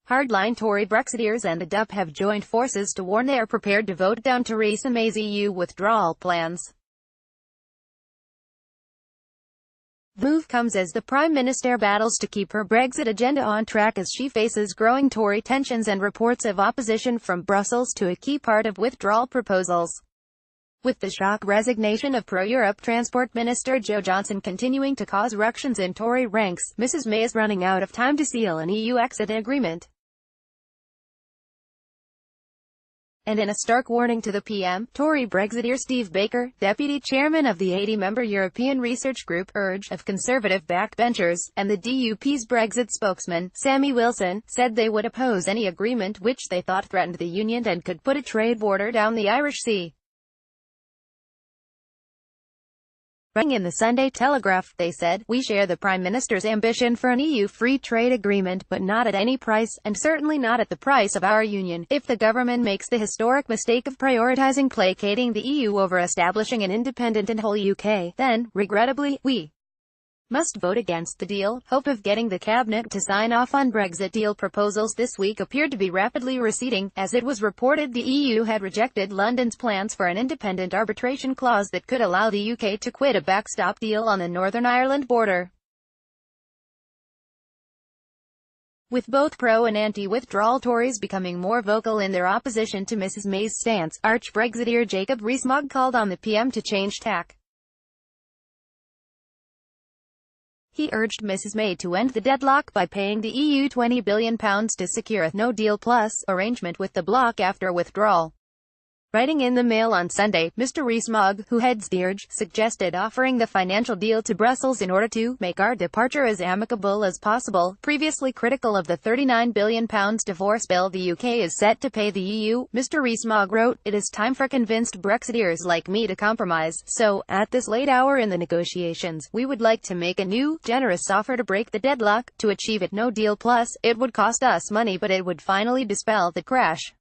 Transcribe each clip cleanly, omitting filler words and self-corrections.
Hardline Tory Brexiteers and the DUP have joined forces to warn they are prepared to vote down Theresa May's EU withdrawal plans. The move comes as the Prime Minister battles to keep her Brexit agenda on track as she faces growing Tory tensions and reports of opposition from Brussels to a key part of withdrawal proposals. With the shock resignation of pro-Europe Transport Minister Jo Johnson continuing to cause ructions in Tory ranks, Mrs May is running out of time to seal an EU exit agreement. And in a stark warning to the PM, Tory Brexiteer Steve Baker, deputy chairman of the 80-member European Research Group, urged of Conservative backbenchers, and the DUP's Brexit spokesman, Sammy Wilson, said they would oppose any agreement which they thought threatened the Union and could put a trade border down the Irish Sea. Writing in the Sunday Telegraph, they said, "We share the Prime Minister's ambition for an EU free trade agreement, but not at any price, and certainly not at the price of our union. If the government makes the historic mistake of prioritising placating the EU over establishing an independent and whole UK, then, regrettably, we must vote against the deal." Hope of getting the cabinet to sign off on Brexit deal proposals this week appeared to be rapidly receding, as it was reported the EU had rejected London's plans for an independent arbitration clause that could allow the UK to quit a backstop deal on the Northern Ireland border. With both pro- and anti-withdrawal Tories becoming more vocal in their opposition to Mrs May's stance, arch-Brexiteer Jacob Rees-Mogg called on the PM to change tack. He urged Mrs May to end the deadlock by paying the EU £20 billion to secure a no-deal plus arrangement with the bloc after withdrawal. Writing in the Mail on Sunday, Mr Rees-Mogg, who heads the URGE, suggested offering the financial deal to Brussels in order to make our departure as amicable as possible. Previously critical of the £39 billion divorce bill the UK is set to pay the EU, Mr Rees-Mogg wrote, "It is time for convinced Brexiteers like me to compromise, so, at this late hour in the negotiations, we would like to make a new, generous offer to break the deadlock, to achieve it no deal plus. It would cost us money but it would finally dispel the crash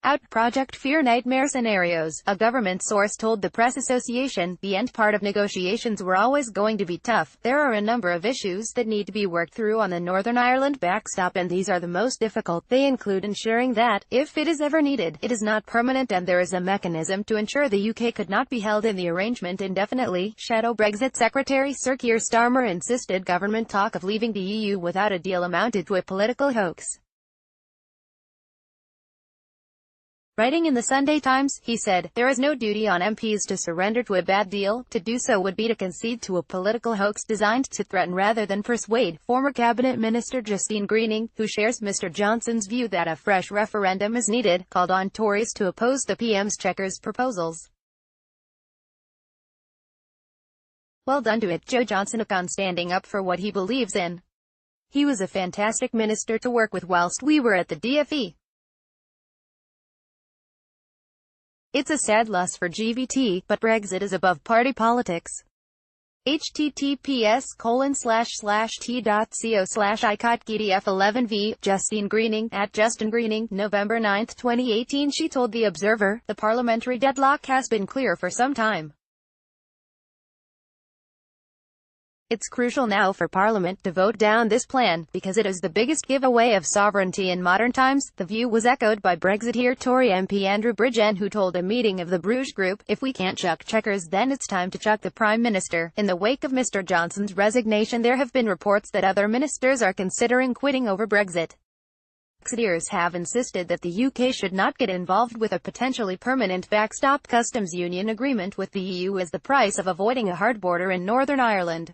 out project fear nightmare scenarios." A government source told the Press Association, "The end part of negotiations were always going to be tough. There are a number of issues that need to be worked through on the Northern Ireland backstop and these are the most difficult. They include ensuring that, if it is ever needed, it is not permanent and there is a mechanism to ensure the UK could not be held in the arrangement indefinitely." Shadow Brexit Secretary Sir Keir Starmer insisted government talk of leaving the EU without a deal amounted to a political hoax. Writing in the Sunday Times, he said, "There is no duty on MPs to surrender to a bad deal. To do so would be to concede to a political hoax designed to threaten rather than persuade." Former Cabinet Minister Justine Greening, who shares Mr Johnson's view that a fresh referendum is needed, called on Tories to oppose the PM's Chequers proposals. "Well done to it, Jo Johnson on standing up for what he believes in. He was a fantastic minister to work with whilst we were at the DFE. It's a sad loss for GBT, but Brexit is above party politics." https://t.co/icotgdf11v, Justine Greening, at Justin Greening, November 9, 2018. She told The Observer, "The parliamentary deadlock has been clear for some time. It's crucial now for Parliament to vote down this plan, because it is the biggest giveaway of sovereignty in modern times." The view was echoed by Brexiteer Tory MP Andrew Bridgen, who told a meeting of the Bruges Group, "If we can't chuck Chequers then it's time to chuck the Prime Minister." In the wake of Mr Johnson's resignation there have been reports that other ministers are considering quitting over Brexit. Brexiteers have insisted that the UK should not get involved with a potentially permanent backstop customs union agreement with the EU as the price of avoiding a hard border in Northern Ireland.